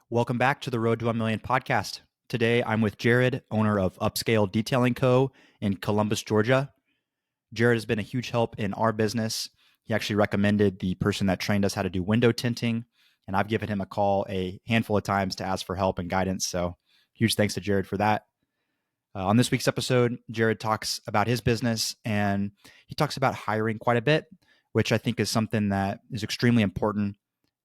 Welcome back to the Road to 1 Million podcast. Today, I'm with Jared, owner of Upscale Detailing Co. in Columbus, Georgia. Jared has been a huge help in our business. He actually recommended the person that trained us how to do window tinting, and I've given him a call a handful of times to ask for help and guidance. So, huge thanks to Jared for that. On this week's episode, Jared talks about his business and he talks about hiring quite a bit, which I think is something that is extremely important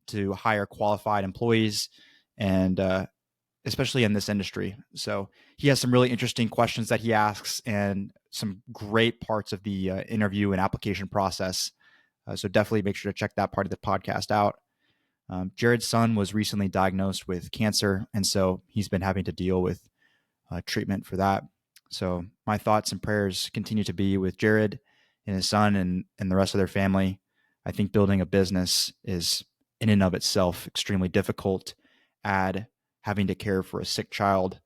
to hire qualified employees and especially in this industry. So he has some really interesting questions that he asks and some great parts of the interview and application process. So definitely make sure to check that part of the podcast out. Jared's son was recently diagnosed with cancer, and so he's been having to deal with treatment for that. So my thoughts and prayers continue to be with Jared and his son and the rest of their family. I think building a business is in and of itself extremely difficult. Add having to care for a sick child,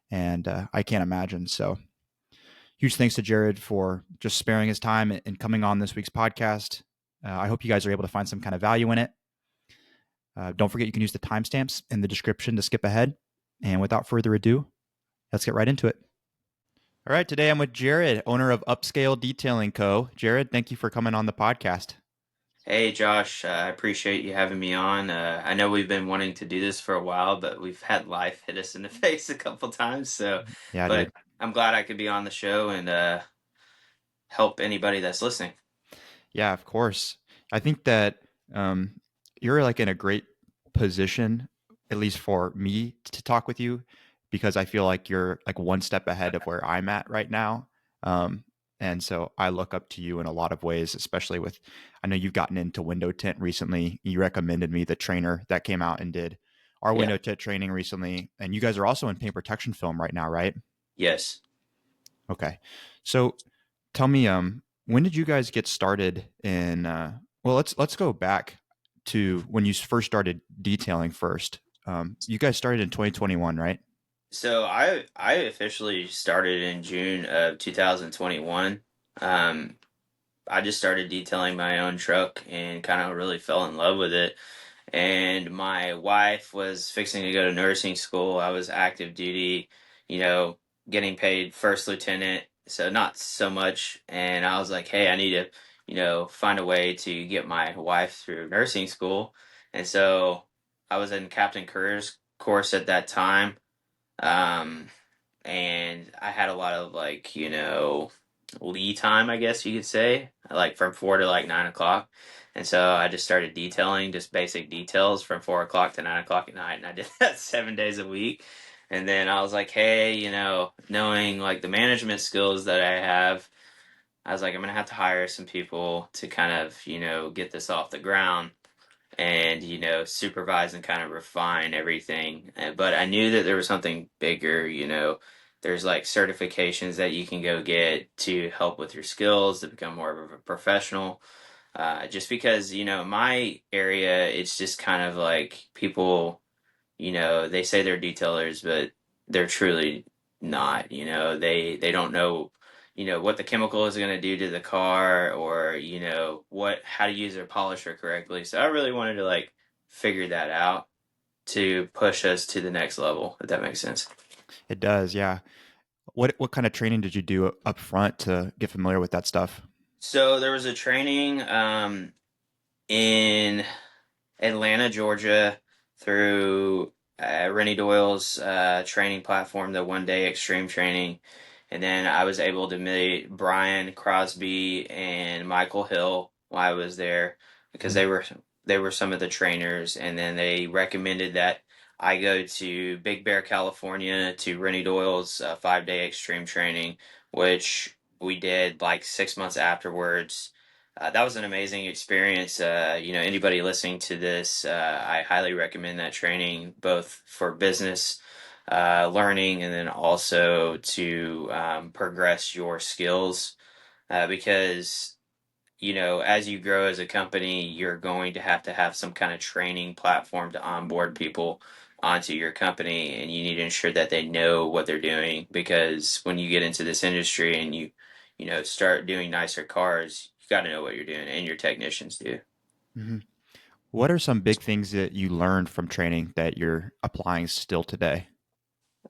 and I can't imagine. So huge thanks to Jared for just sparing his time and coming on this week's podcast. I hope you guys are able to find some kind of value in it. Don't forget you can use the timestamps in the description to skip ahead. And without further ado, let's get right into it. All right, today I'm with Jared, owner of Upscale Detailing Co. Jared, thank you for coming on the podcast. Hey Josh, I appreciate you having me on. I know we've been wanting to do this for a while, but we've had life hit us in the face a couple times. Yeah, But dude. I'm glad I could be on the show and help anybody that's listening. Yeah, of course. I think that you're like in a great position, at least for me to talk with you, because I feel like you're like one step ahead of where I'm at right now. Um, and so I look up to you in a lot of ways, especially with, I know you've gotten into window tint recently. You recommended me the trainer that came out and did our Yeah. window tint training recently. And you guys are also in paint protection film right now, right? Yes. Okay. So tell me, when did you guys get started in? Well, let's go back to when you first started detailing. First, you guys started in 2021, right? So I officially started in June of 2021. Um, I just started detailing my own truck and kind of really fell in love with it. And my wife was fixing to go to nursing school. I was active duty, you know, getting paid first lieutenant, so not so much. And I was like, hey, I need to, find a way to get my wife through nursing school. And so I was in Captain Careers course at that time. Um, and I had a lot of lead time, I guess you could say, like from 4 to 9 o'clock. And so I just started detailing just basic details from 4 o'clock to 9 o'clock at night, and I did that 7 days a week. And then I was like, hey, knowing like the management skills that I have, I was like, I'm gonna have to hire some people to kind of, get this off the ground and supervise and kind of refine everything. But I knew that there was something bigger. There's like certifications that you can go get to help with your skills to become more of a professional. Just because my area, it's just kind of like people, they say they're detailers, but they're truly not. They don't know, what the chemical is going to do to the car, or what how to use their polisher correctly. So I really wanted to like figure that out to push us to the next level, if that makes sense. It does, yeah. What kind of training did you do up front to get familiar with that stuff? So there was a training in Atlanta, Georgia, through Rennie Doyle's training platform, the One Day Extreme Training. And then I was able to meet Brian Crosby and Michael Hill while I was there, because Mhm. they were some of the trainers, and then they recommended that I go to Big Bear, California, to Rennie Doyle's 5 day extreme training, which we did like 6 months afterwards. That was an amazing experience. Anybody listening to this, I highly recommend that training, both for business learning and then also to progress your skills. Because, as you grow as a company, you're going to have some kind of training platform to onboard people onto your company, and you need to ensure that they know what they're doing. Because when you get into this industry and start doing nicer cars, you got to know what you're doing, and your technicians do. Mhm. What are some big things that you learned from training that you're applying still today?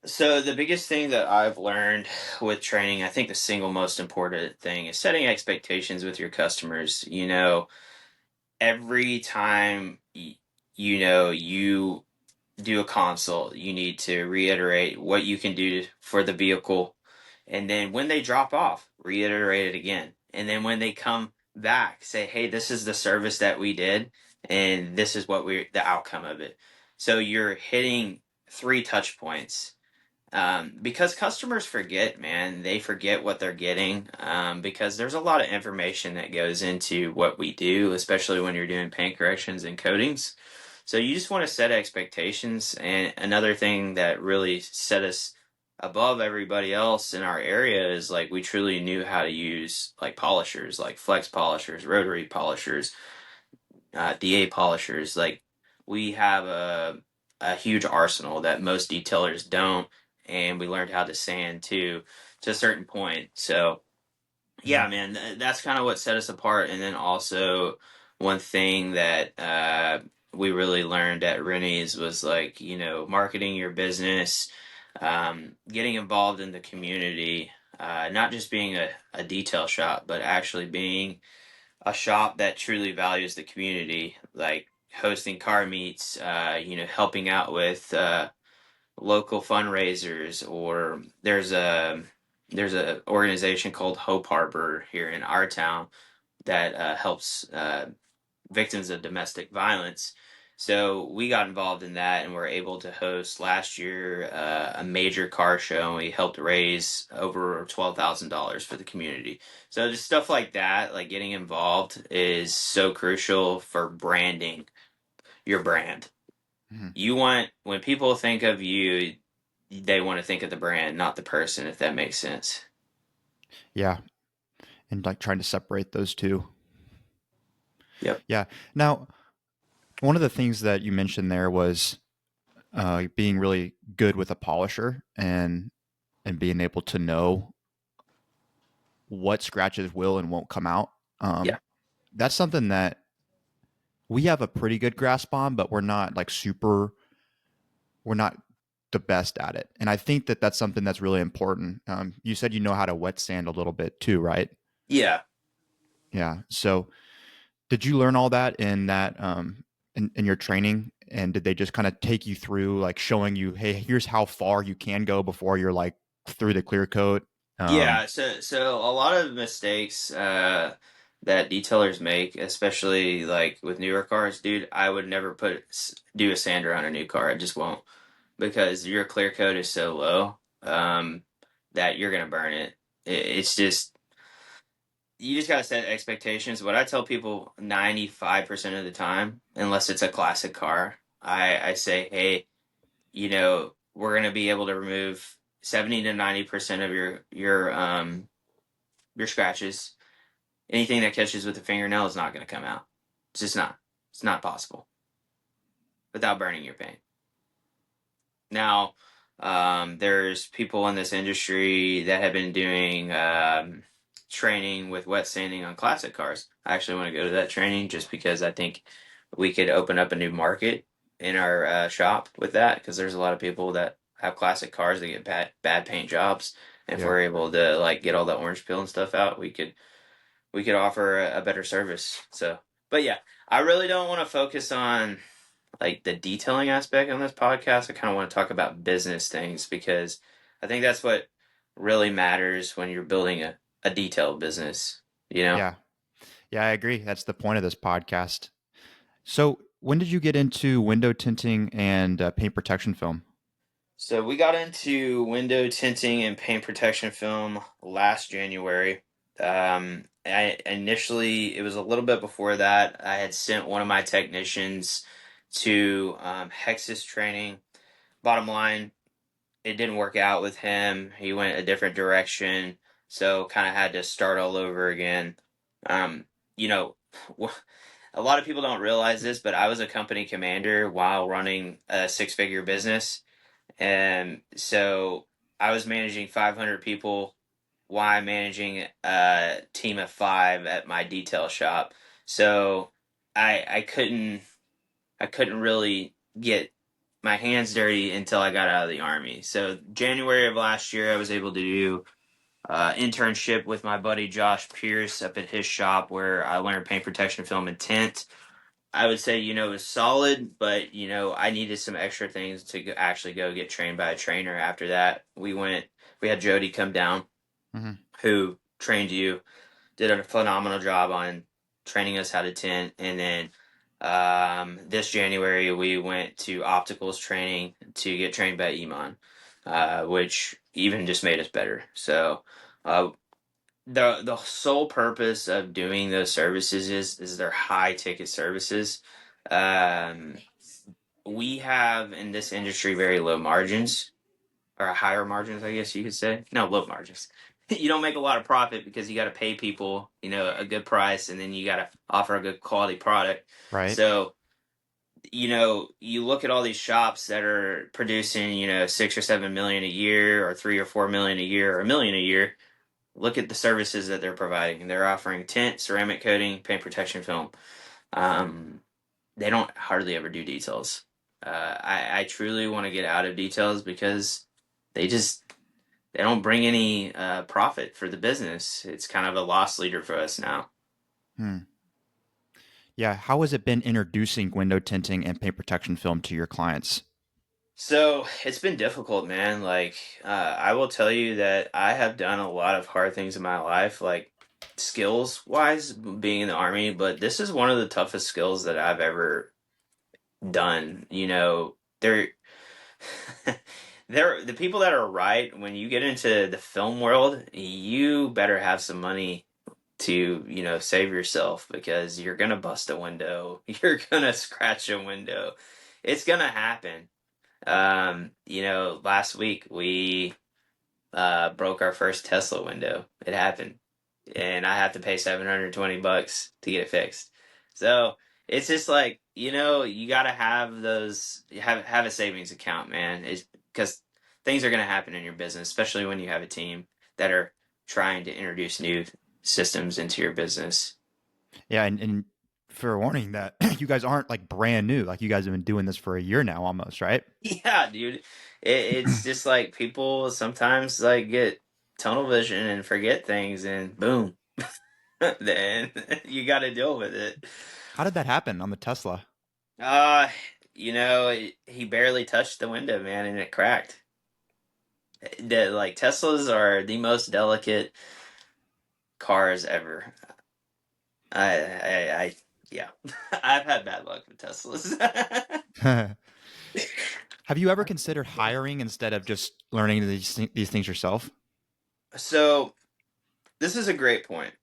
So the biggest thing that I've learned with training, I think the single most important thing is setting expectations with your customers. Every time you do a consult, you need to reiterate what you can do for the vehicle. And then when they drop off, reiterate it again. And then when they come back, say, hey, this is the service that we did, and this is the outcome of it. So you're hitting three touch points. Because customers forget, man, they forget what they're getting. Because there's a lot of information that goes into what we do, especially when you're doing paint corrections and coatings. So you just want to set expectations. And another thing that really set us above everybody else in our area is like we truly knew how to use like polishers, like flex polishers, rotary polishers, DA polishers. Like we have a huge arsenal that most detailers don't, and we learned how to sand too to a certain point. So Mhm. yeah, man, that's kind of what set us apart. And then also one thing that we really learned at Rennie's was like, marketing your business, getting involved in the community, not just being a detail shop, but actually being a shop that truly values the community, like hosting car meets, helping out with local fundraisers, or there's a organization called Hope Harbor here in our town that helps victims of domestic violence. So we got involved in that and were able to host last year a major car show, and we helped raise over $12,000 for the community. So just stuff like that, like getting involved, is so crucial for branding your brand. Mhm. You want when people think of you, they want to think of the brand, not the person, if that makes sense. Yeah, and like trying to separate those two. Yep. Yeah. Now, one of the things that you mentioned there was being really good with a polisher and being able to know what scratches will and won't come out. Yeah. That's something that we have a pretty good grasp on, but we're not the best at it. And I think that that's something that's really important. You said you know how to wet sand a little bit too, right? Yeah. Yeah. So did you learn all that in in your training? And did they just kind of take you through like showing you, hey, here's how far you can go before you're like through the clear coat? Um, Yeah, so a lot of mistakes that detailers make, especially like with newer cars, dude, I would never do a sander on a new car. I just won't, because your clear coat is so low that you're gonna burn it. It's just you just gotta set expectations. What I tell people 95% of the time, unless it's a classic car, I say, hey, we're gonna be able to remove 70 to 90% of your scratches. Anything that catches with a fingernail is not going to come out. It's just not. It's not possible without burning your paint. Now, there's people in this industry that have been doing training with wet sanding on classic cars. I actually want to go to that training just because I think we could open up a new market in our shop with that, because there's a lot of people that have classic cars that get bad paint jobs. And if yeah. we're able to like get all that orange peel and stuff out, we could offer a better service. So, but yeah, I really don't want to focus on like the detailing aspect on this podcast. I kind of want to talk about business things, because I think that's what really matters when you're building a detailed business, you know? Yeah. Yeah, I agree. That's the point of this podcast. So, when did you get into window tinting and paint protection film? So we got into window tinting and paint protection film last January. I initially, it was a little bit before that. I had sent one of my technicians to Hexus training. Bottom line, it didn't work out with him. He went a different direction, so kind of had to start all over again. Um, you know, a lot of people don't realize this, but I was a company commander while running a six-figure business, and so I was managing 500 people while managing a team of five at my detail shop. So I couldn't. I couldn't really get my hands dirty until I got out of the Army. So January of last year, I was able to do internship with my buddy Josh Pierce up at his shop where I learned paint protection film and tint. I would say, it was solid, but, I needed some extra things to actually go get trained by a trainer. After that, we had Jody come down Hmm. who trained you, did a phenomenal job on training us how to tint. And then this January, we went to opticals training to get trained by Iman, which even just made us better. So, uh, the sole purpose of doing those services is they're high ticket services. Um, we have in this industry very low margins or higher margins, I guess you could say. No, low margins. You don't make a lot of profit because you got to pay people, a good price, and then you got to offer a good quality product. Right. So, you look at all these shops that are producing, 6 or 7 million a year, or 3 or 4 million a year, or a million a year. Look at the services that they're providing. They're offering tint, ceramic coating, paint protection film. Um, they don't hardly ever do details. I truly want to get out of details because they just they don't bring any profit for the business. It's kind of a loss leader for us now. Hmm. Yeah. How has it been introducing window tinting and paint protection film to your clients? So it's been difficult, man. Like, I will tell you that I have done a lot of hard things in my life, like skills wise, being in the army, but this is one of the toughest skills that I've ever done. They're the people that are right when you get into the film world, you better have some money to, save yourself because you're gonna bust a window, you're gonna scratch a window. It's gonna happen. Last week we broke our first Tesla window. It happened, and I have to pay $720 to get it fixed. So it's just like you gotta have those have a savings account, man. It's because things are gonna happen in your business, especially when you have a team that are trying to introduce new systems into your business. Yeah, and for warning that you guys aren't like brand new. Like you guys have been doing this for a year now almost, right? Yeah, dude. It's just like people sometimes like get tunnel vision and forget things, and boom, then you got to deal with it. How did that happen on the Tesla? Uh, he barely touched the window, man, and it cracked. Like Teslas are the most delicate cars ever. I yeah, I've had bad luck with Teslas. Have you ever considered hiring instead of just learning these things yourself? So this is a great point.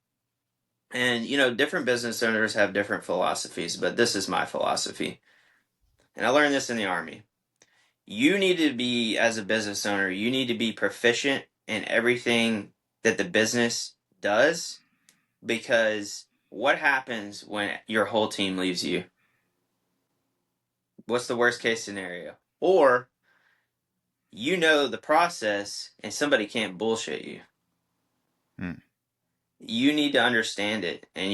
And different business owners have different philosophies, but this is my philosophy. And I learned this in the army. You need to be, as a business owner, you need to be proficient in everything that the business does, because what happens when your whole team leaves you? What's the worst case scenario? Or you know the process and somebody can't bullshit you. Hmm. You need to understand it, and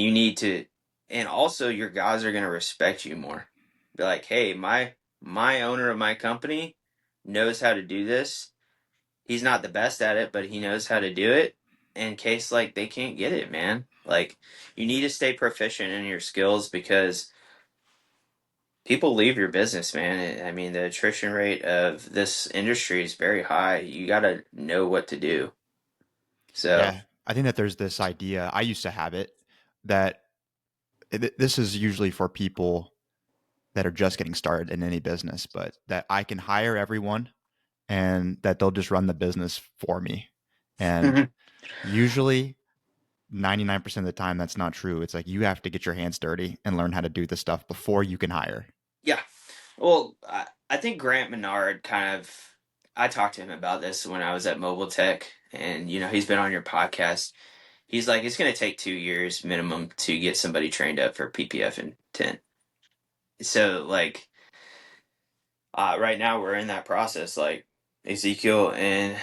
and also your guys are going to respect you more. Be like, hey, my owner of my company knows how to do this. He's not the best at it, but he knows how to do it in case like they can't get it, man. Like, you need to stay proficient in your skills because people leave your business, man. I mean, the attrition rate of this industry is very high. You got to know what to do. So, Yeah, I think that there's this idea. I used to have it that this is usually for people that are just getting started in any business, but that I can hire everyone and that they'll just run the business for me. And usually 99% of the time that's not true. It's like you have to get your hands dirty and learn how to do the stuff before you can hire. yeah. Well, I think Grant Menard kind of. I talked to him about this when I was at Mobile Tech, and he's been on your podcast. He's like, it's going to take 2 years minimum to get somebody trained up for PPF and Tint. So, like, right now we're in that process. Like, Ezekiel and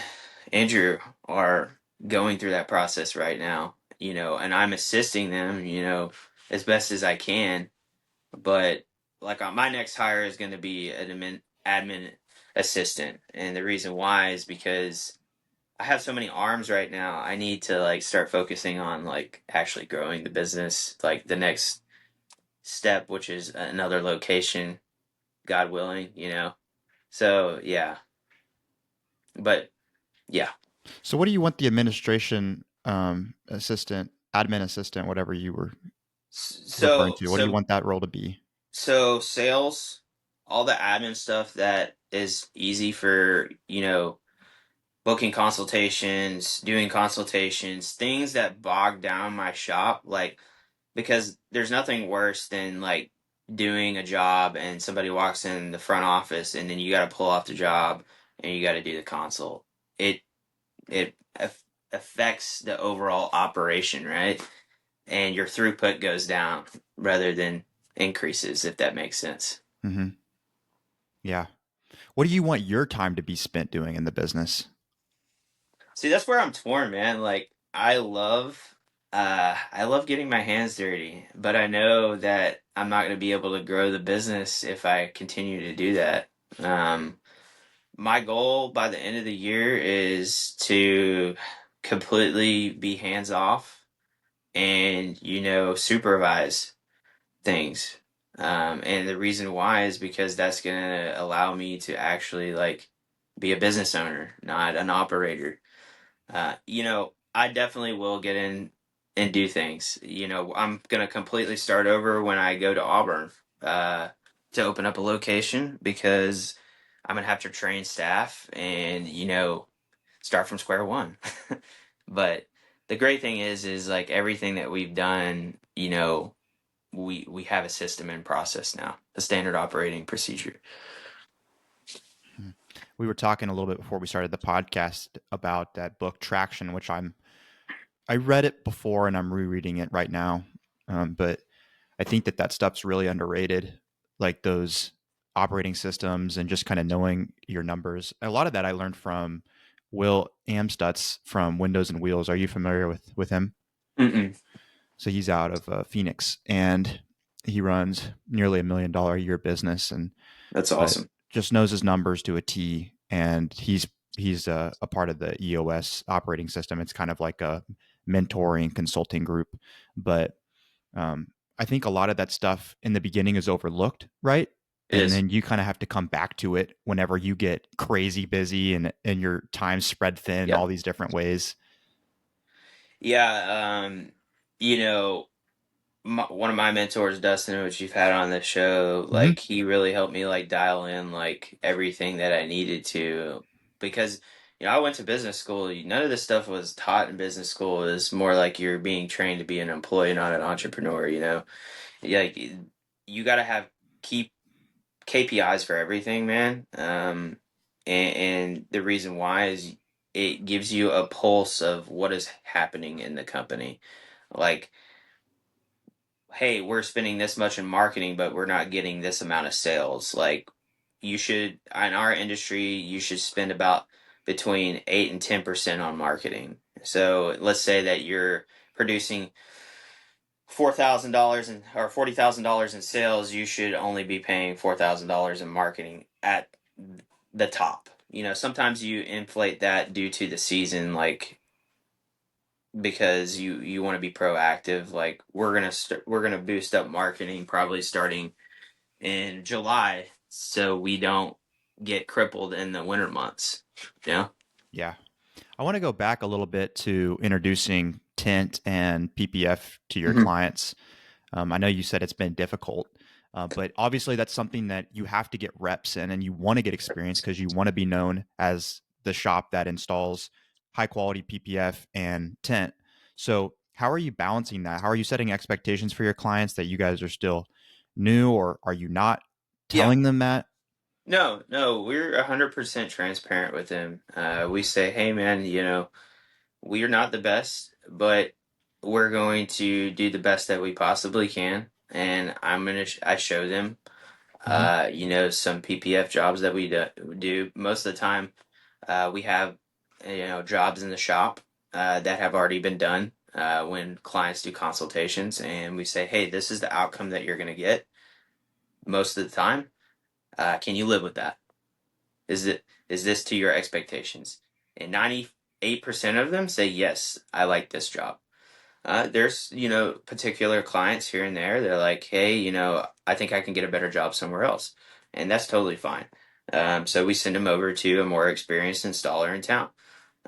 Andrew are going through that process right now, and I'm assisting them, as best as I can. But like my next hire is going to be an admin assistant, and the reason why is because I have so many arms right now. I need to like start focusing on like actually growing the business, like the next step, which is another location, God willing, you know. So yeah, but yeah. So, what do you want the administration assistant, admin assistant, whatever you were referring So to? What do you so want that role to be? so sales, all the admin stuff that is easy for, booking consultations, doing consultations, things that bog down my shop, like because there's nothing worse than like doing a job and somebody walks in the front office and then you got to pull off the job and you got to do the consult. It it affects the overall operation, right? And your throughput goes down rather than increases, if that makes sense. Hmm. Yeah. What do you want your time to be spent doing in the business? See, that's where I'm torn, man. Like I love getting my hands dirty, but I know that I'm not going to be able to grow the business if I continue to do that. Um, my goal by the end of the year is to completely be hands off and, supervise things. And the reason why is because that's going to allow me to actually like be a business owner, not an operator. I definitely will get in and do things. I'm gonna completely start over when I go to Auburn uh, to open up a location because I'm gonna have to train staff and start from square one. But the great thing is like everything that we've done, we have a system in process now, a standard operating procedure. Hmm. We were talking a little bit before we started the podcast about that book Traction, which I read it before and I'm rereading it right now. But I think that stuff's really underrated, like those operating systems and just kind of knowing your numbers. A lot of that I learned from Will Amstutz from Windows and Wheels. Are you familiar with him? Mm-mm. So he's out of Phoenix, and he runs nearly $1 million a year business, and That's but awesome. just knows his numbers to a T. And he's a part of the EOS operating system. It's kind of like a mentoring consulting group, but um, I think a lot of that stuff in the beginning is overlooked, right? It And is. then you kind of have to come back to it whenever you get crazy busy and your time spread thin in Yep. all these different ways. Yeah. You know, one of my mentors, Dustin, which you've had on this show, Hmm. like he really helped me like dial in like everything that I needed to because I went to business school. None of this stuff was taught in business school. It was more like you're being trained to be an employee, not an entrepreneur. Like you got to have keep KPIs for everything, man. And the reason why is it gives you a pulse of what is happening in the company. Like hey, we're spending this much in marketing, but we're not getting this amount of sales. Like, you should, in our industry, you should spend about between 8 and 10% on marketing. So let's say that you're producing $4,000 or $40,000 in sales, you should only be paying $4,000 in marketing at the top. Sometimes you inflate that due to the season, like because you want to be proactive. Like we're gonna boost up marketing probably starting in July, so we don't get crippled in the winter months. Yeah. Yeah. I want to go back a little bit to introducing Tint and PPF to your Hmm. clients. I know you said it's been difficult, but obviously that's something that you have to get reps in and you want to get experience because you want to be known as the shop that installs high quality PPF and Tint. So, how are you balancing that? How are you setting expectations for your clients that you guys are still new, or are you not Yeah. telling them that? No, no, we're 100% transparent with them. We say, hey man, we're not the best, but we're going to do the best that we possibly can. And I show them Hmm. some PPF jobs that we do. Most of the time, we have, jobs in the shop that have already been done when clients do consultations, and we say, hey, this is the outcome that you're going to get. most of the time. Can you live with that? Is this to your expectations? And 98% of them say yes, I like this job. There's, particular clients here and there. They're like, hey, I think I can get a better job somewhere else. And that's totally fine. So we send them over to a more experienced installer in town.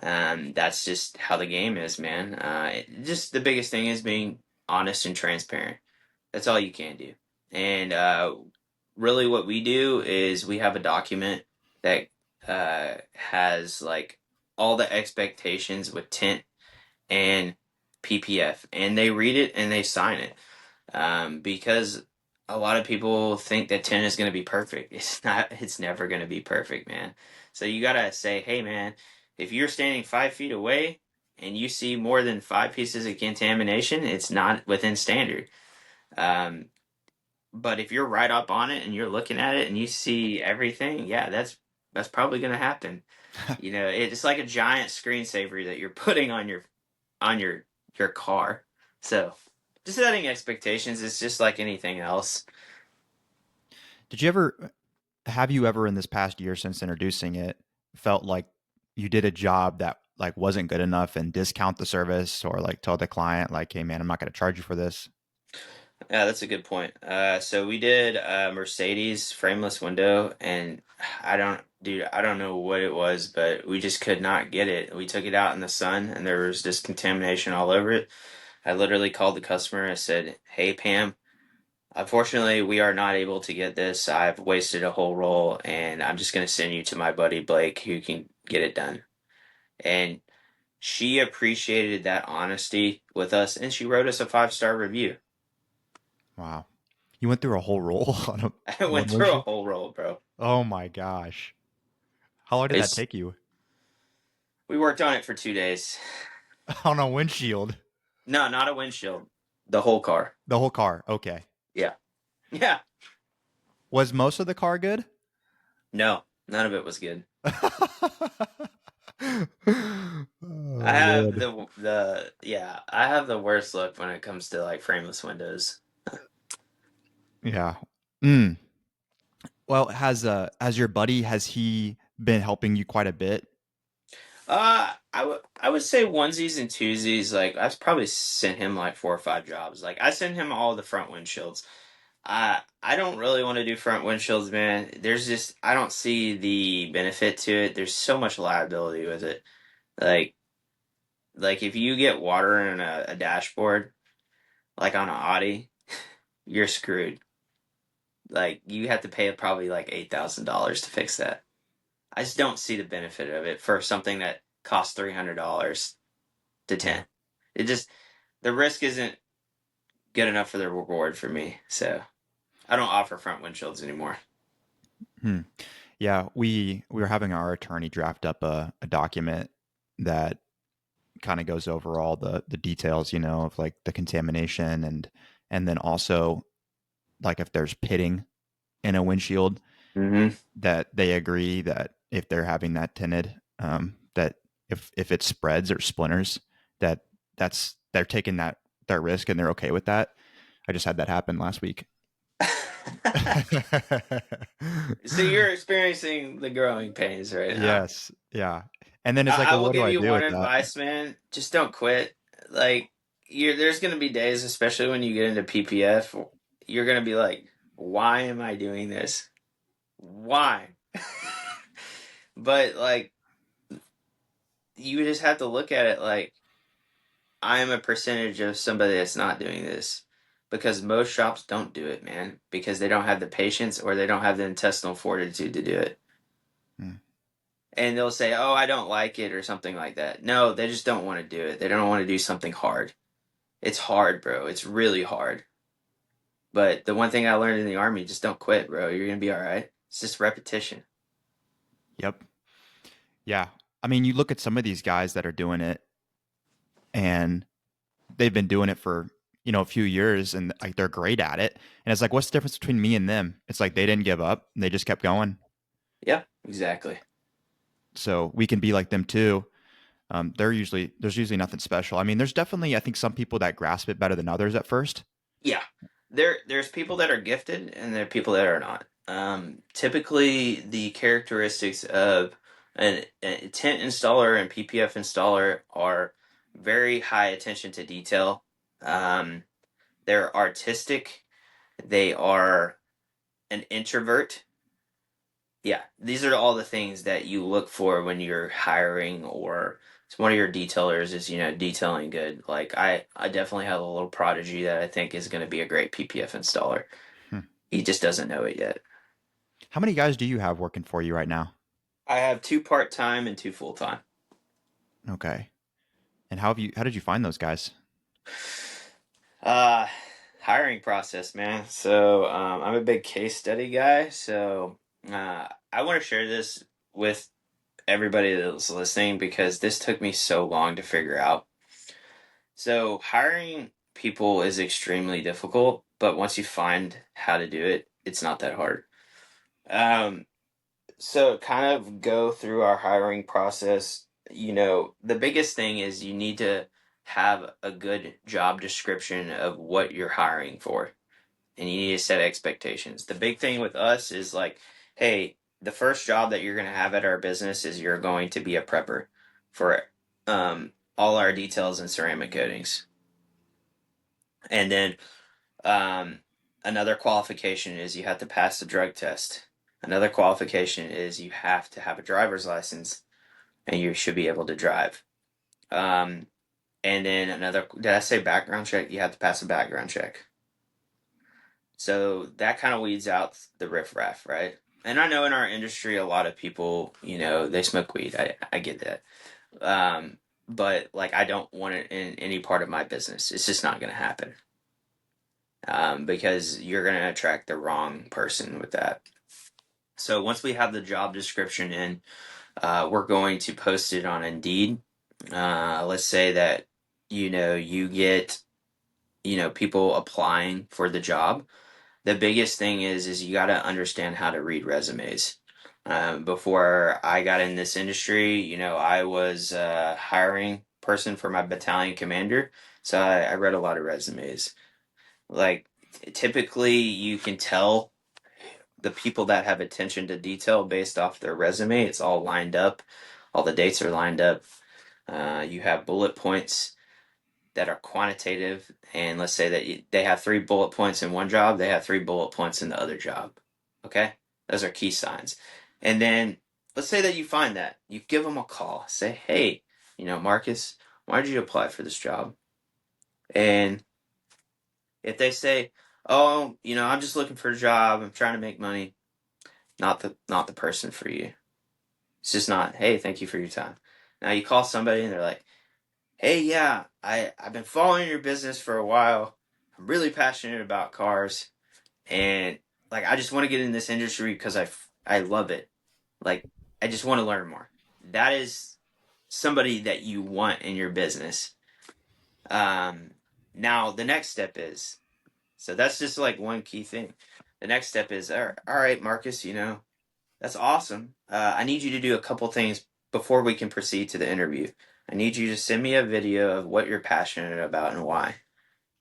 That's just how the game is, man. Just the biggest thing is being honest and transparent. That's all you can do. And really, what we do is we have a document that has like all the expectations with Tint and PPF, and they read it and they sign it. Because a lot of people think that 10 is going to be perfect. It's not, it's never going to be perfect, man. So you got to say, hey, man, if you're standing 5 feet away and you see more than five pieces of contamination, it's not within standard. Um, but if you're right up on it and you're looking at it and you see everything, yeah, that's probably going to happen. It's like a giant screensaver that you're putting on your car. So just setting expectations is just like anything else. Did you ever have you ever in this past year since introducing it felt like you did a job that like wasn't good enough and discount the service or like tell the client like, hey man, I'm not going to charge you for this? Yeah, that's a good point. So we did Mercedes frameless window, and I don't know what it was, but we just could not get it. We took it out in the sun, and there was just contamination all over it. I literally called the customer. I said, "Hey, Pam, unfortunately, we are not able to get this. I've wasted a whole roll, and I'm just going to send you to my buddy Blake, who can get it done." And she appreciated that honesty with us, and she wrote us a 5-star review. Wow. You went through a whole roll on I one went through a windshield? whole roll, bro. Oh my gosh. How long did that It's take you? We worked on it for 2 days. On a windshield? No, not a windshield. The whole car. The whole car. Okay. Yeah. Yeah. Was most of the car good? No, none of it was good. I Oh have man. the yeah, I have the worst look when it comes to like frameless windows. Yeah. Mm. Well, has your buddy has he been helping you quite a bit? I would say onesies and twosies. Like I've probably sent him like 4 or 5 jobs. Like I sent him all the front windshields. I don't really want to do front windshields, man. I don't see the benefit to it. There's so much liability with it. Like like if you get water in a dashboard, like on an Audi, you're screwed. Like you have to pay probably like $8,000 to fix that. I just don't see the benefit of it for something that costs $300 to Yeah. tint. It just the risk isn't good enough for the reward for me. So I don't offer front windshields anymore. Hmm. Yeah, we were having our attorney draft up a document that kind of goes over all the details, of like the contamination and then also like if there's pitting in a windshield Mm-hmm. that they agree that if they're having that tinted, that if it spreads or splinters, that they're taking that risk and they're okay with that. I just had that happen last week. So you're experiencing the growing pains right now. Yes, yeah. And then it's like, I well, will what do give I you do one with that? advice, man. Just don't quit. Like there's gonna be days, especially when you get into PPF, you're gonna be like, "Why am I doing this? Why?" But like, you just have to look at it like I am a percentage of somebody that's not doing this, because most shops don't do it, man, because they don't have the patience or they don't have the intestinal fortitude to do it. Hmm. And they'll say, "Oh, I don't like it," or something like that. No, they just don't want to do it. They don't want to do something hard. It's hard, bro. It's really hard. But the one thing I learned in the army, just don't quit, bro. You're gonna be all right. It's just repetition. Yep. Yeah. I mean, you look at some of these guys that are doing it and they've been doing it for, a few years and like they're great at it. And it's like, what's the difference between me and them? It's like they didn't give up and they just kept going. Yeah, exactly. So we can be like them too. There's usually nothing special. I mean, there's definitely, I think some people that grasp it better than others at first. Yeah. There's people that are gifted and there are people that are not. Typically, the characteristics of a tint installer and PPF installer are very high attention to detail. Um, they're artistic. They are an introvert. Yeah, these are all the things that you look for when you're hiring or one of your detailers is, detailing good. Like I definitely have a little prodigy that I think is going to be a great PPF installer. Hmm. He just doesn't know it yet. How many guys do you have working for you right now? I have two part-time and two full-time. Okay. And how did you find those guys? Uh, Hiring process, man. So, I'm a big case study guy. So, I want to share this with everybody that's listening because this took me so long to figure out. So, hiring people is extremely difficult, but once you find how to do it, it's not that hard. Um, so kind of go through our hiring process. The biggest thing is you need to have a good job description of what you're hiring for, and you need to set expectations. The big thing with us is like, hey, the first job that you're going to have at our business is you're going to be a prepper for all our details and ceramic coatings. And then um, another qualification is you have to pass the drug test. Another qualification is you have to have a driver's license and you should be able to drive. Um, and then did I say background check? You have to pass a background check. So that kind of weeds out the riffraff, right? And I know in our industry, a lot of people, they smoke weed. I get that. But like, I don't want it in any part of my business. It's just not going to happen. Because you're going to attract the wrong person with that. So once we have the job description in, we're going to post it on Indeed. Let's say that you get people applying for the job. The biggest thing is you got to understand how to read resumes. Before I got in this industry, I was a hiring person for my battalion commander, so I read a lot of resumes. Like typically, you can tell the people that have attention to detail based off their resume. It's all lined up. All the dates are lined up. You have bullet points that are quantitative, and let's say that they have 3 bullet points in one job, they have 3 bullet points in the other job. Okay, those are key signs. And then let's say that you find that you give them a call, say, "Hey, Marcus, why did you apply for this job?" And if they say, "Oh, I'm just looking for a job, I'm trying to make money," not the person for you. It's just not, "Hey, thank you for your time." Now you call somebody and they're like, "Hey, yeah, I've been following your business for a while. I'm really passionate about cars, and like I just want to get in this industry because I love it. Like I just want to learn more." That is somebody that you want in your business. Um, Now the next step is, so that's just like one key thing. The next step is, all right, Marcus, that's awesome. I need you to do a couple things before we can proceed to the interview. I need you to send me a video of what you're passionate about and why.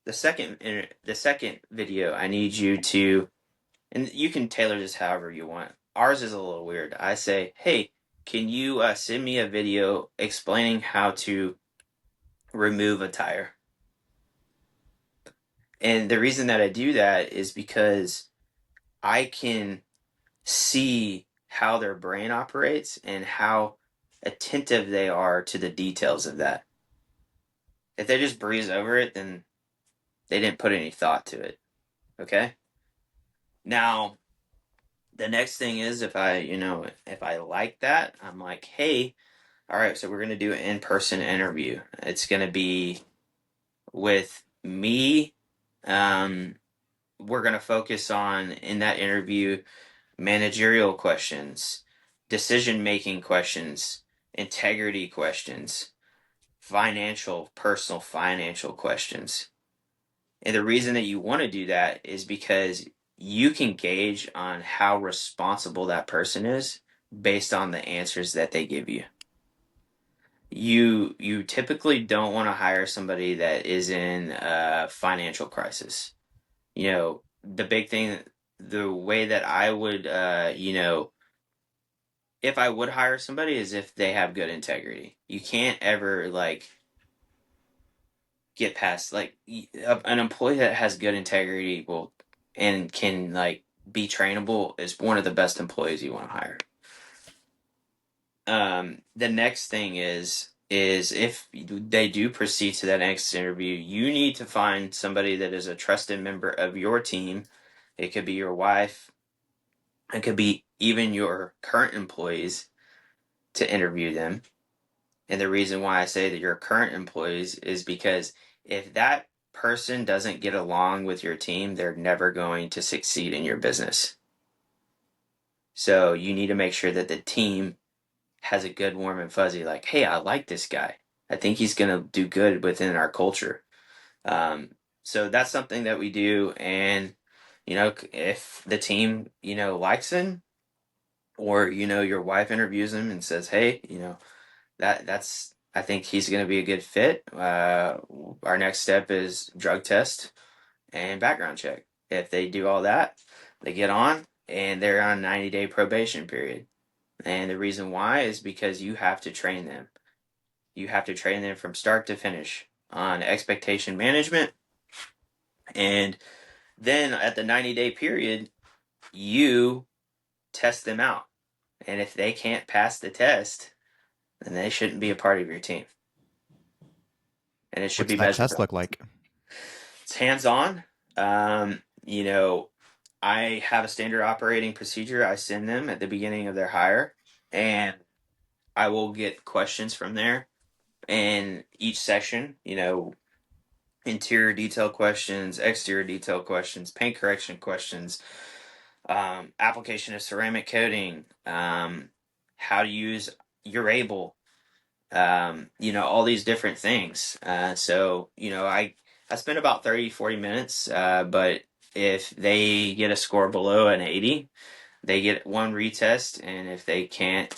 The second video, I need you to, and you can tailor this however you want. Ours is a little weird. I say, hey, can you send me a video explaining how to remove a tire? And the reason that I do that is because I can see how their brain operates and how attentive they are to the details of that. If they just breeze over it, then they didn't put any thought to it. Okay? Now, the next thing is if I like that, I'm like, "Hey, all right, so we're going to do an in-person interview. It's going to be with me. Um we're going to focus on in that interview managerial questions, decision making questions, integrity questions, personal financial questions." And the reason that you want to do that is because you can gauge on how responsible that person is based on the answers that they give you. You typically don't want to hire somebody that is in a financial crisis. the big thing, the way that I would, if I would hire somebody is if they have good integrity. You can't ever like get past like an employee that has good integrity will and can like be trainable is one of the best employees you want to hire. The next thing is if they do proceed to that next interview, you need to find somebody that is a trusted member of your team. It could be your wife, it could be even your current employees to interview them. And the reason why I say that your current employees is because if that person doesn't get along with your team, they're never going to succeed in your business. So you need to make sure that the team has a good warm and fuzzy, like, hey, I like this guy. I think he's going to do good within our culture. Um, so that's something that we do. And, if the team, likes him, or, your wife interviews him and says, hey, that's I think he's going to be a good fit. Our next step is drug test and background check. If they do all that, they get on and they're on a 90-day probation period. And the reason why is because you have to train them. You have to train them from start to finish on expectation management. And then at the 90-day period, you test them out. And if they can't pass the test, then they shouldn't be a part of your team. And it should What's be that test measurable. look like? It's hands on. Um, you know, I have a standard operating procedure I send them at the beginning of their hire, and I will get questions from there. And each session, interior detail questions, exterior detail questions, paint correction questions, application of ceramic coating, how to use Urable, all these different things. I spend about 30, 40 minutes, but if they get a score below an 80, they get one retest, and if they can't,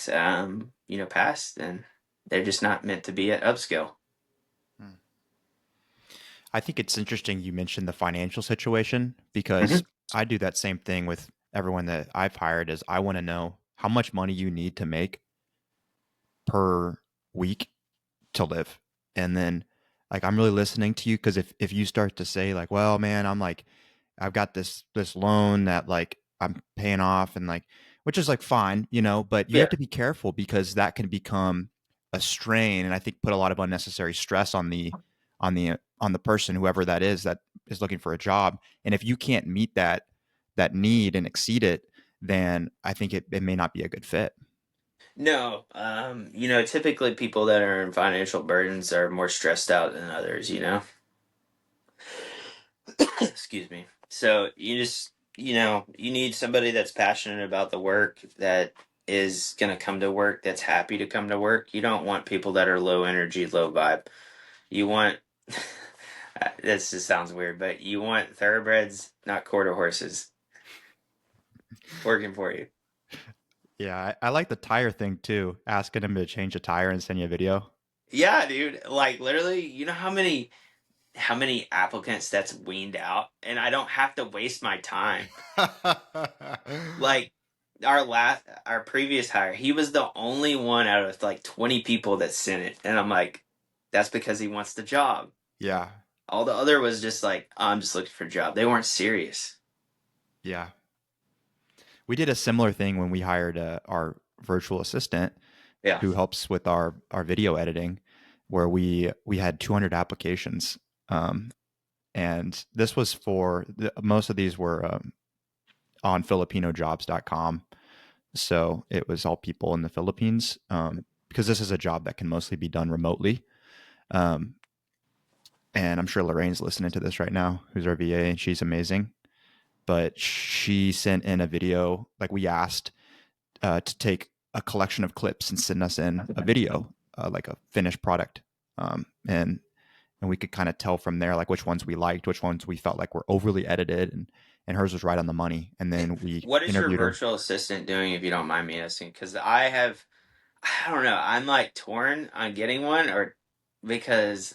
pass, then they're just not meant to be at upscale. Hmm. I think it's interesting you mentioned the financial situation because Mhm. I do that same thing with everyone that I've hired is I want to know how much money you need to make per week to live. And then like I'm really listening to you because if you start to say like, well, man, I'm like I've got this loan that like I'm paying off and like which is like fine, but you have Yeah. to be careful because that can become a strain and I think put a lot of unnecessary stress on the person whoever that is looking for a job. And if you can't meet that need and exceed it, then I think it may not be a good fit. No, typically people that are in financial burdens are more stressed out than others, Excuse me. So you just, you need somebody that's passionate about the work, that is going to come to work, that's happy to come to work. You don't want people that are low energy, low vibe. You want, this just sounds weird, but you want thoroughbreds, not quarter horses, working for you. Yeah, I like the tire thing too. Asking him to change a tire and send you a video. Yeah, dude. Like literally, you know how many applicants that's weaned out, and I don't have to waste my time. Like our previous hire, he was the only one out of like 20 people that sent it, and I'm like, that's because he wants the job. Yeah, All the other was just like, I'm just looking for a job. They weren't serious. yeah. We did a similar thing when we hired our virtual assistant Yeah. who helps with our video editing, where we had 200 applications, and this was most of these were on filipinojobs.com. So it was all people in the Philippines, because this is a job that can mostly be done remotely. Um, and I'm sure Lorraine's listening to this right now, who's our VA, and she's amazing. But she sent in a video, like we asked to take a collection of clips and send us in a video, like a finished product, and we could kind of tell from there like which ones we liked, which ones we felt like were overly edited, and hers was right on the money. And then we What is your interviewed her. virtual assistant doing, if you don't mind me asking? Because I don't know, I'm like torn on getting one, or because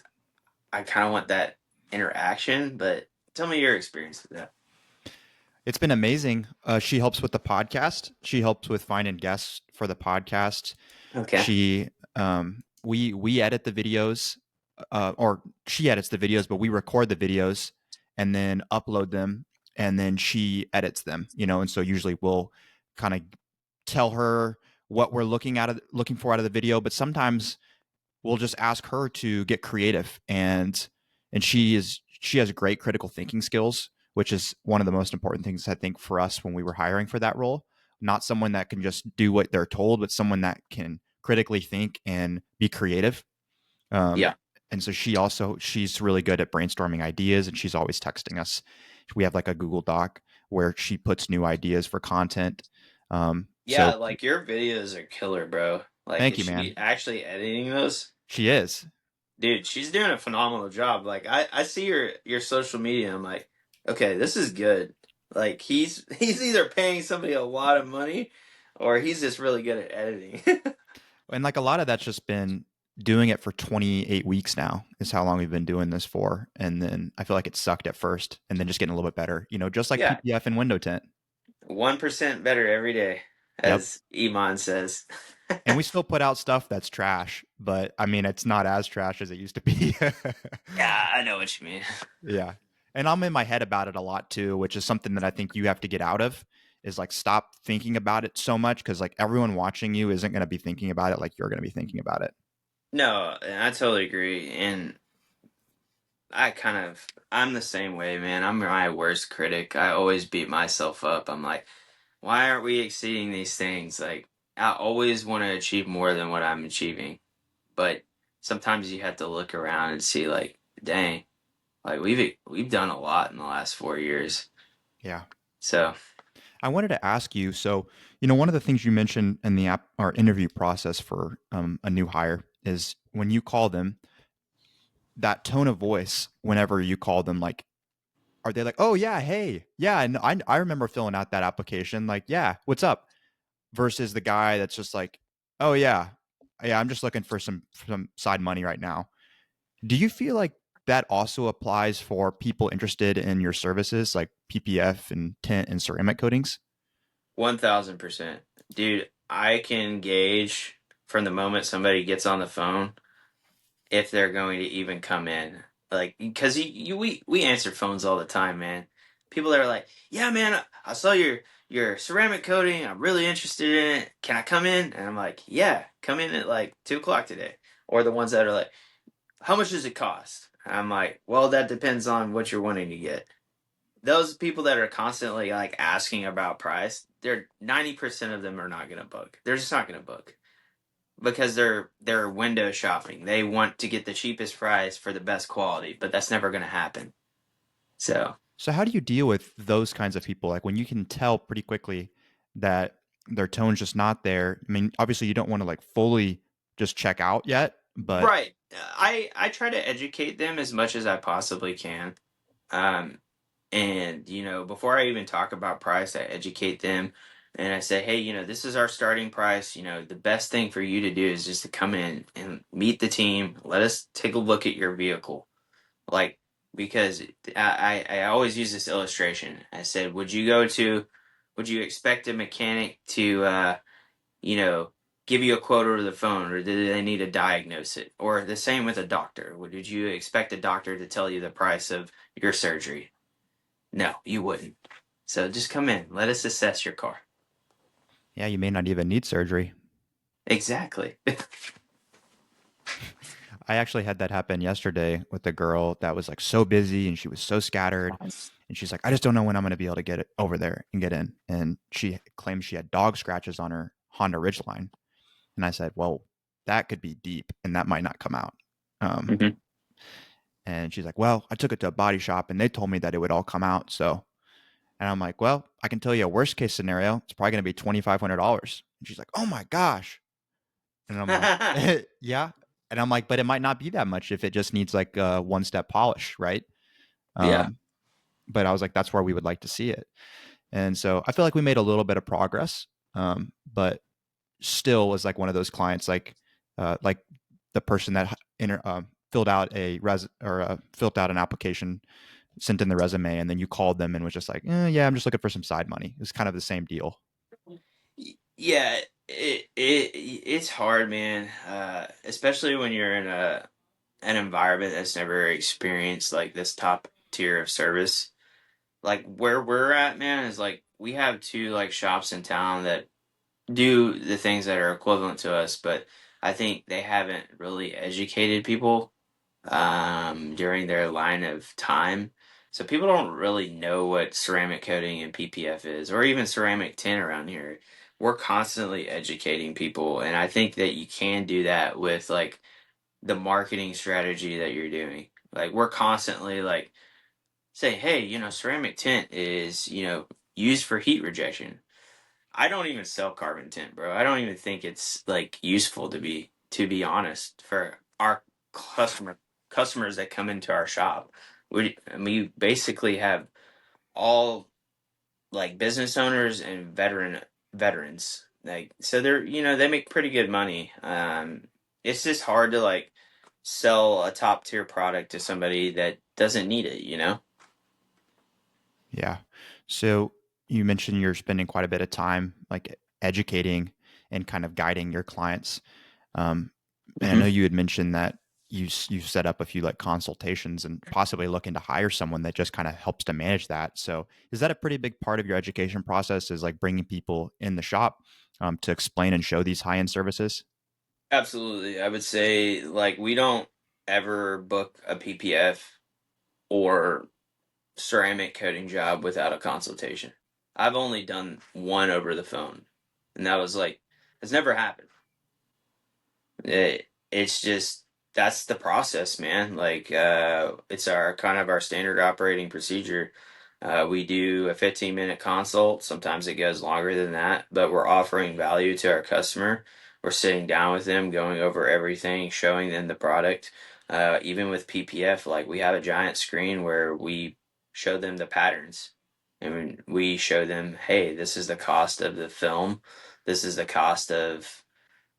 I kind of want that interaction, but tell me your experience with that. It's been amazing. She helps with the podcast. She helps with finding guests for the podcast. Okay. We edit the videos, or she edits the videos, but we record the videos and then upload them, and then she edits them. And so usually we'll kind of tell her what we're looking for out of the video, but sometimes we'll just ask her to get creative, and she has great critical thinking skills, which is one of the most important things I think for us when we were hiring for that role. Not someone that can just do what they're told, but someone that can critically think and be creative. um, Yeah. and so she's really good at brainstorming ideas, and she's always texting us. We have like a Google Doc where she puts new ideas for content. Yeah, So like your videos are killer, bro. Like, thank is you, man. she actually editing those? She is. Dude, she's doing a phenomenal job. Like, I see your social media. I'm like, okay, this is good. Like, he's either paying somebody a lot of money, or he's just really good at editing. And like a lot of that's just been doing it for 28 weeks now is how long we've been doing this for. And then I feel like it sucked at first and then just getting a little bit better, just like Yeah, PPF and window tint. 1% better every day, Yep. as Iman says. And we still put out stuff that's trash, but I mean, it's not as trash as it used to be. Yeah, I know what you mean. Yeah. And I'm in my head about it a lot too, which is something that I think you have to get out of, is like stop thinking about it so much, because like everyone watching you isn't going to be thinking about it like you're going to be thinking about it. No, and I totally agree. And I'm the same way, man. I'm my worst critic. I always beat myself up. I'm like, why aren't we exceeding these things? Like, I always want to achieve more than what I'm achieving. But sometimes you have to look around and see, like, dang, like we've done a lot in the last 4 years. Yeah. So I wanted to ask you. So, one of the things you mentioned in the app or interview process for a new hire is when you call them, that tone of voice. Whenever you call them, like, are they like, "Oh yeah, hey, yeah," and I remember filling out that application, like, "Yeah, what's up?" Versus the guy that's just like, "Oh yeah, yeah, I'm just looking for some side money right now." Do you feel like that also applies for people interested in your services, like PPF and tint and ceramic coatings? 1,000%, dude. I can gauge from the moment somebody gets on the phone if they're going to even come in. Like, because we answer phones all the time, man. People that are like, "Yeah, man, I saw your ceramic coating. I'm really interested in it. Can I come in?" And I'm like, "Yeah, come in at like 2 o'clock today." Or the ones that are like, "How much does it cost?" And I'm like, "Well, that depends on what you're wanting to get." Those people that are constantly like asking about price, they're 90% of them are not going to book. They're just not going to book because they're window shopping. They want to get the cheapest price for the best quality, but that's never going to happen. So So how do you deal with those kinds of people? Like when you can tell pretty quickly that their tone's just not there. I mean, obviously you don't want to like fully just check out yet, but right, I try to educate them as much as I possibly can. Um, and before I even talk about price, I educate them. And I say, hey, this is our starting price. The best thing for you to do is just to come in and meet the team. Let us take a look at your vehicle. Like, because I always use this illustration. I said, would you expect a mechanic to, you know, give you a quote over the phone, or do they need to diagnose it? Or the same with a doctor. Would you expect a doctor to tell you the price of your surgery? No, you wouldn't. So just come in. Let us assess your car. yeah, you may not even need surgery. Exactly. I actually had that happen yesterday with a girl that was like so busy and she was so scattered. And she's like, I just don't know when I'm going to be able to get it over there and get in. And she claimed she had dog scratches on her Honda Ridgeline. And I said, well, that could be deep and that might not come out. Um, hmm and she's like, well, I took it to a body shop and they told me that it would all come out. So, and I'm like, well, I can tell you a worst case scenario. It's probably going to be $2,500. And she's like, oh my gosh. And I'm like, yeah. And I'm like, but it might not be that much if it just needs like a one step polish, right? yeah. Um, but I was like, that's where we would like to see it. And so I feel like we made a little bit of progress, but still was like one of those clients, like the person that filled out filled out an application sent in the resume, and then you called them and was just like, yeah, I'm just looking for some side money. It's kind of the same deal. Yeah, it's hard, man. Especially when you're in an environment that's never experienced like this top tier of service. Like where we're at, man, is like we have two like shops in town that do the things that are equivalent to us, but I think they haven't really educated people during their line of time. So people don't really know what ceramic coating and PPF is, or even ceramic tint around here. We're constantly educating people, and I think that you can do that with like the marketing strategy that you're doing. Like we're constantly like saying, hey, ceramic tint is, used for heat rejection. I don't even sell carbon tint, bro. I don't even think it's like useful to be honest for our customers that come into our shop. We basically have all like business owners and veterans. Like so they make pretty good money. It's just hard to like sell a top tier product to somebody that doesn't need it. Yeah. So you mentioned you're spending quite a bit of time like educating and kind of guiding your clients. Um, and I know you had mentioned that you set up a few like consultations and possibly looking to hire someone that just kind of helps to manage that. So is that a pretty big part of your education process? Is like bringing people in the shop to explain and show these high end services? Absolutely. I would say like we don't ever book a PPF or ceramic coating job without a consultation. I've only done one over the phone, and that was like it's never happened. It's just that's the process, man. Like it's our kind of our standard operating procedure. We do a 15-minute consult. Sometimes it goes longer than that, but we're offering value to our customer. We're sitting down with them, going over everything, showing them the product. Even with PPF, like we have a giant screen where we show them the patterns. And we show them, hey, this is the cost of the film. This is the cost of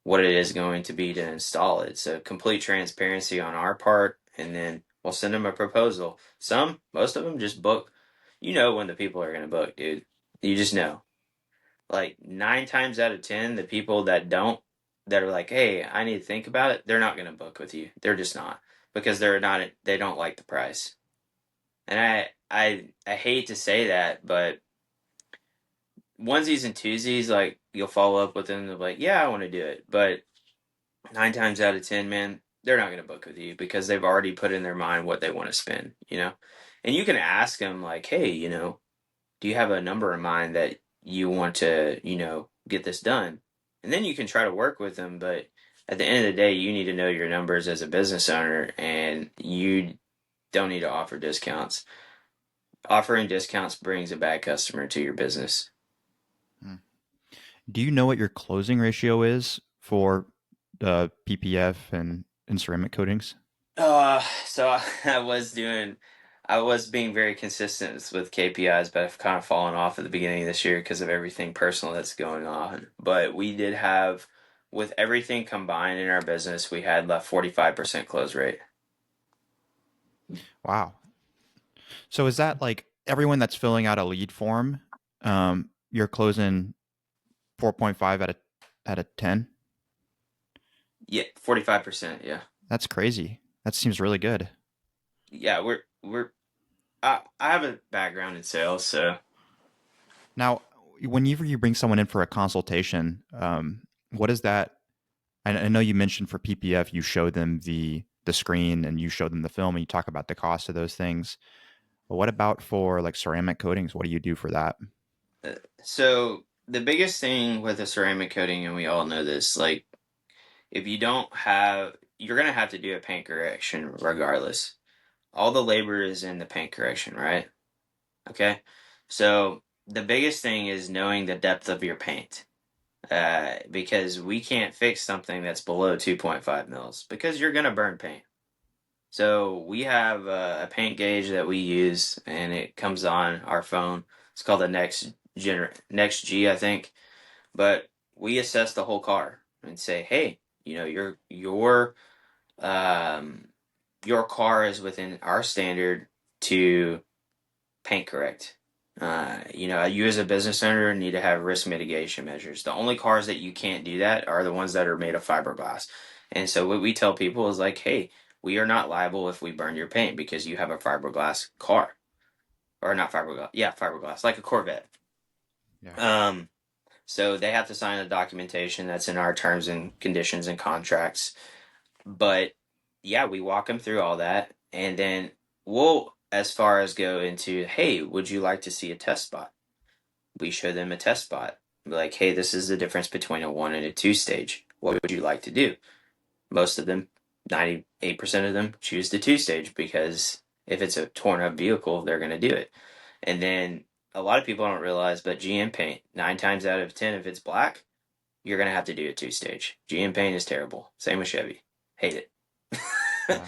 what it is going to be to install it. So complete transparency on our part, and then we'll send them a proposal. Most of them just book. You know when the people are going to book, dude. You just know. Like 9 times out of 10, the people that don't, that are like, hey, I need to think about it, they're not going to book with you. They're just not because they don't like the price. And I hate to say that, but onesies and twosies, like you'll follow up with them, they're like, yeah, I want to do it, but 9 times out of 10, man, they're not going to book with you because they've already put in their mind what they want to spend. And you can ask them, like, hey, do you have a number in mind that you want to, get this done? And then you can try to work with them. But at the end of the day, you need to know your numbers as a business owner and you don't need to offer discounts. Offering discounts brings a bad customer to your business. Hmm. Do you know what your closing ratio is for PPF and ceramic coatings? So I was being very consistent with KPIs, but I've kind of fallen off at the beginning of this year because of everything personal that's going on. But we did have, with everything combined in our business, we had left 45% close rate. Wow. So is that like everyone that's filling out a lead form, you're closing 4.5 out of 10? Yeah, 45%. Yeah, That's crazy. That seems really good. yeah. I have a background in sales, so Now, whenever you bring someone in for a consultation, what is that? I know you mentioned for PPF, you show them the screen and you show them the film and you talk about the cost of those things. But what about for like ceramic coatings? What do you do for that? so the biggest thing with a ceramic coating, and we all know this, like if you don't have, you're gonna have to do a paint correction regardless. All the labor is in the paint correction, right? Okay. So the biggest thing is knowing the depth of your paint. Because we can't fix something that's below 2.5 mils because you're going to burn paint. So we have a paint gauge that we use and it comes on our phone. It's called the Next G, I think. But we assess the whole car and say, hey, um, your car is within our standard to paint correct. You as a business owner need to have risk mitigation measures. The only cars that you can't do that are the ones that are made of fiberglass. And so what we tell people is like, hey, we are not liable if we burn your paint because you have a fiberglass car. Or not fiberglass. Yeah, fiberglass, like a Corvette. Yeah. Um, so they have to sign the documentation that's in our terms and conditions and contracts. But yeah, we walk them through all that, and then we'll as far as go into, hey, would you like to see a test spot? We show them a test spot. Be like, hey, this is the difference between a one and a two stage. What would you like to do? Most of them, 98% of them, choose the two stage because if it's a torn up vehicle, they're going to do it. And then a lot of people don't realize, but GM paint, 9 times out of 10, if it's black, you're going to have to do a two stage. GM paint is terrible. Same with Chevy. Hate it. Yeah.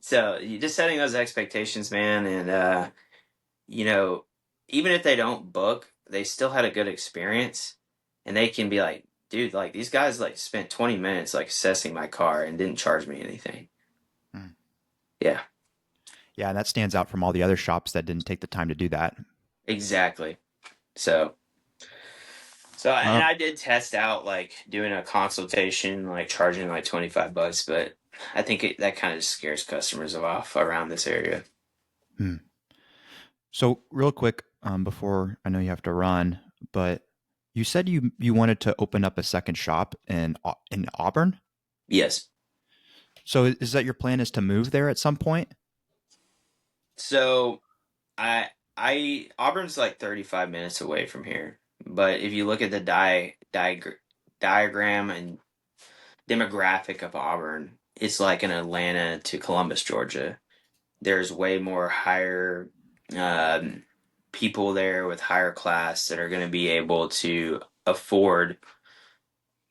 So you just setting those expectations, man, and you know, even if they don't book, they still had a good experience, and they can be like, dude, like these guys like spent 20 minutes like assessing my car and didn't charge me anything. Mm. Yeah, Yeah, and that stands out from all the other shops that didn't take the time to do that. exactly. So and Um, I did test out like doing a consultation, like charging like $25, but I think that kind of scares customers off around this area. hmm. So real quick, before I know you have to run, but you said you wanted to open up a second shop in Auburn. Yes. So is that your plan is to move there at some point? So I Auburn's like 35 minutes away from here. But if you look at the diagram and demographic of Auburn, it's like an Atlanta to Columbus, Georgia. There's way more higher um, people there with higher class that are going to be able to afford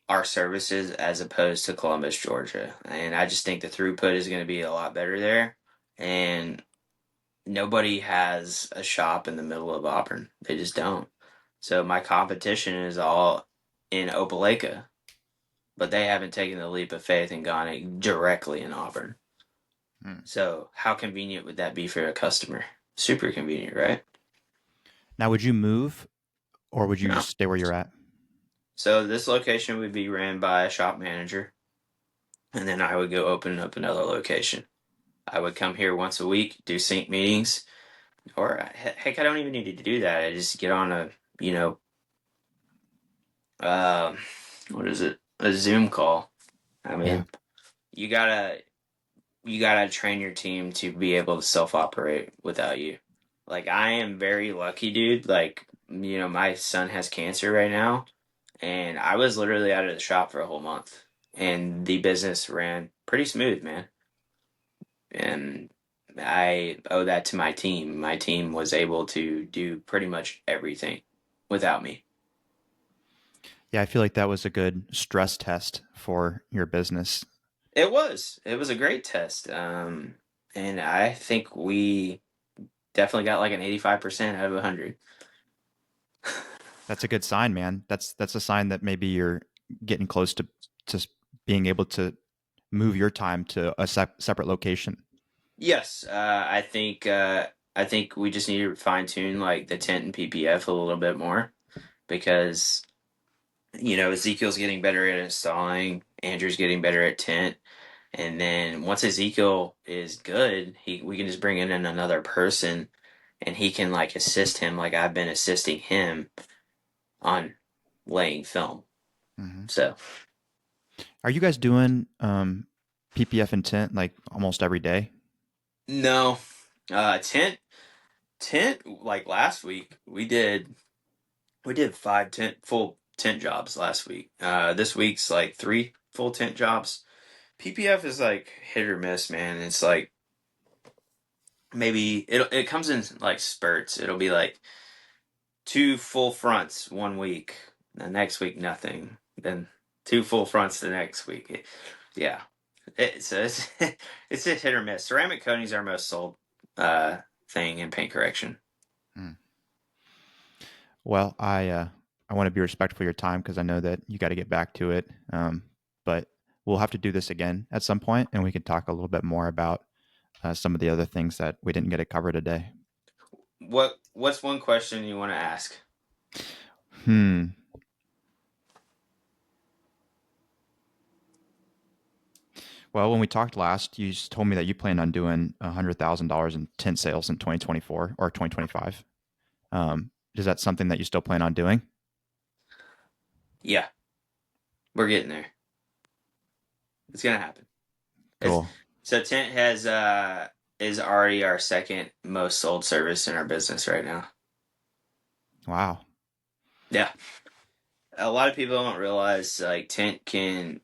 our services as opposed to Columbus, Georgia. And I just think the throughput is going to be a lot better there. And nobody has a shop in the middle of Auburn. They just don't. So my competition is all in Opelika, but they haven't taken the leap of faith and gone directly in Auburn. Hmm. So how convenient would that be for a customer? Super convenient, right? Now, would you move or would you No. just stay where you're at? So this location would be ran by a shop manager, and then I would go open up another location. I would come here once a week, do sync meetings, or heck, I don't even need to do that. I just get on a, you know, um, what is it? A Zoom call. I Yeah. mean, you gotta you gotta train your team to be able to self operate without you. Like I am very lucky, dude. Like my son has cancer right now, and I was literally out of the shop for a whole month, and the business ran pretty smooth, man. And I owe that to my team. My team was able to do pretty much everything without me. Yeah, I feel like that was a good stress test for your business. It was a great test. And I think we definitely got like an 85% out of 100. That's a good sign, man. That's a sign that maybe you're getting close to being able to move your time to a separate location. Yes, I think we just need to fine tune like the Tint and PPF a little bit more because Ezekiel's getting better at installing, Andrew's getting better at Tint, and then once Ezekiel is good, we can just bring in another person and he can like assist him like I've been assisting him on laying film. Hmm. So Are you guys doing PPF and tint like almost every day? no, Tint like last week we did 5 full tent jobs last week. This week's like 3 full tent jobs. PPF is like hit or miss, man. It's like maybe it comes in like spurts. It'll be like 2 full fronts one week, the next week nothing, then 2 full fronts the next week. Yeah, it's it's a hit or miss. Ceramic coating is our most sold thing in paint correction. Hmm. Well, I want to be respectful of your time because I know that you got to get back to it. But we'll have to do this again at some point, and we can talk a little bit more about some of the other things that we didn't get to cover today. What's one question you want to ask? Hmm. Well, when we talked last, you told me that you planned on doing $100,000 in tint sales in 2024 or 2025. Is that something that you still plan on doing? Yeah, we're getting there. It's gonna happen. It's, Cool. so Tint is already our second most sold service in our business right now. Wow. Yeah. A lot of people don't realize like Tint can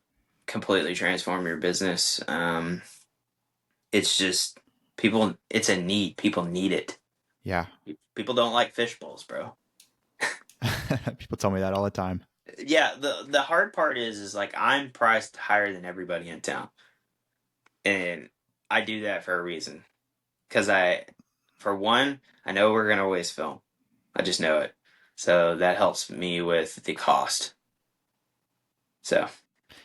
completely transform your business. It's just people. It's a need. People need it. Yeah. People don't like fish bowls, bro. People tell me that all the time. Yeah. The hard part is like I'm priced higher than everybody in town, and I do that for a reason. Because for one, I know we're gonna waste film. I just know it. So that helps me with the cost. So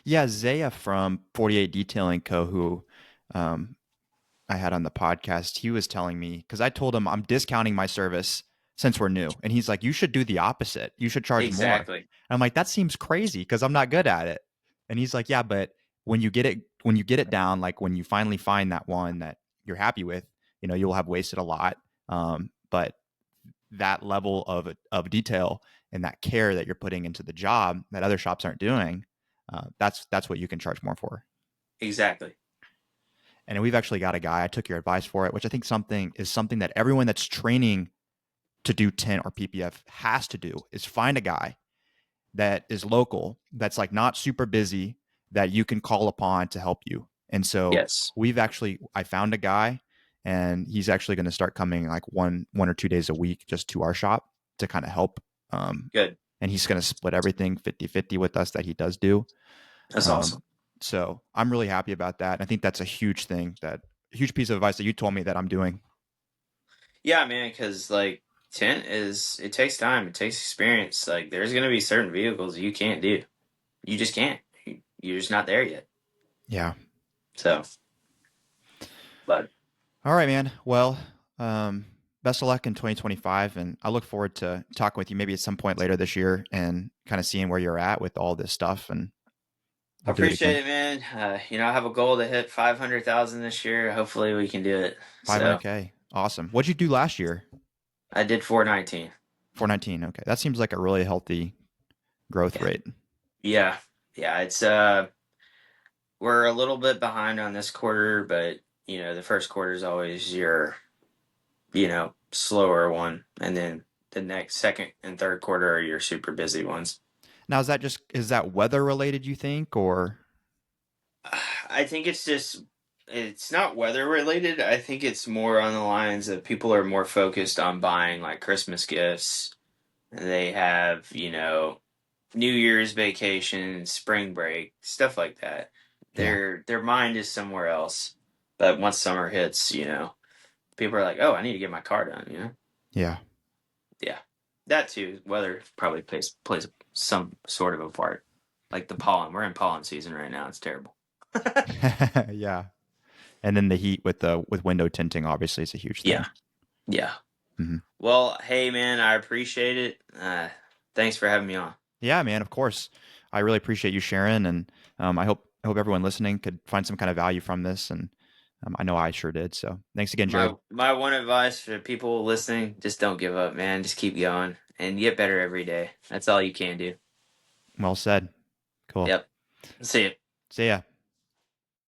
Yeah, Zaya from 48 Detailing Co., who um, I had on the podcast, he was telling me, because I told him I'm discounting my service since we're new. And he's like, you should do the opposite. You should charge more. And exactly, I'm like, that seems crazy because I'm not good at it. And he's like, yeah, but when you get it down, like when you finally find that one that you're happy with, you'll have wasted a lot. But that level of detail and that care that you're putting into the job that other shops aren't doing, that's what you can charge more for. exactly. And we've actually got a guy. I took your advice for it, which I think something that everyone that's training to do tint or PPF has to do is find a guy that is local, that's like not super busy, that you can call upon to help you. And so Yes, I found a guy, and he's actually going to start coming like one or 2 days a week just to our shop to kind of help. Um, good. and he's going to split everything 50-50 with us that he does do. That's Um, awesome. so I'm really happy about that. And I think that's a huge thing, that a huge piece of advice that you told me that I'm doing. Yeah, man. Because like tint it takes time. It takes experience. Like there's gonna be certain vehicles you can't do. You just can't. You're just not there yet. Yeah. So, but All right, man. Well, best of luck in 2025. And I look forward to talking with you maybe at some point later this year and kind of seeing where you're at with all this stuff. And I we'll do it appreciate again. it, man. I have a goal to hit 500,000 this year. Hopefully, we can do it. So 500K. Awesome. What'd you do last year? I did 419. 419. Okay. That seems like a really healthy growth Yeah, rate. yeah, yeah. It's we're a little bit behind on this quarter, but the first quarter is always your slower one, and then the next second and third quarter are your super busy ones. Now, is that weather related, you think, or? I think it's not weather related. I think it's more on the lines of people are more focused on buying like Christmas gifts. They have, New Year's vacation, spring break, stuff like that. Yeah. Their mind is somewhere else. But once summer hits, people are like, "Oh, I need to get my car done." Yeah. Yeah. That too. Weather probably plays some sort of a part. Like the pollen. We're in pollen season right now. It's terrible. Yeah. And then the heat with window tinting obviously is a huge Yeah. thing. Yeah. Hmm. Well, hey man, I appreciate it. Thanks for having me on. Yeah, man. Of course, I really appreciate you sharing, and I hope everyone listening could find some kind of value from this, and I know I sure did. So thanks again, My Jared. my one advice for people listening, just don't give up, man. Just keep going and get better every day. That's all you can do. Well said. Cool. Yep. See you. See ya.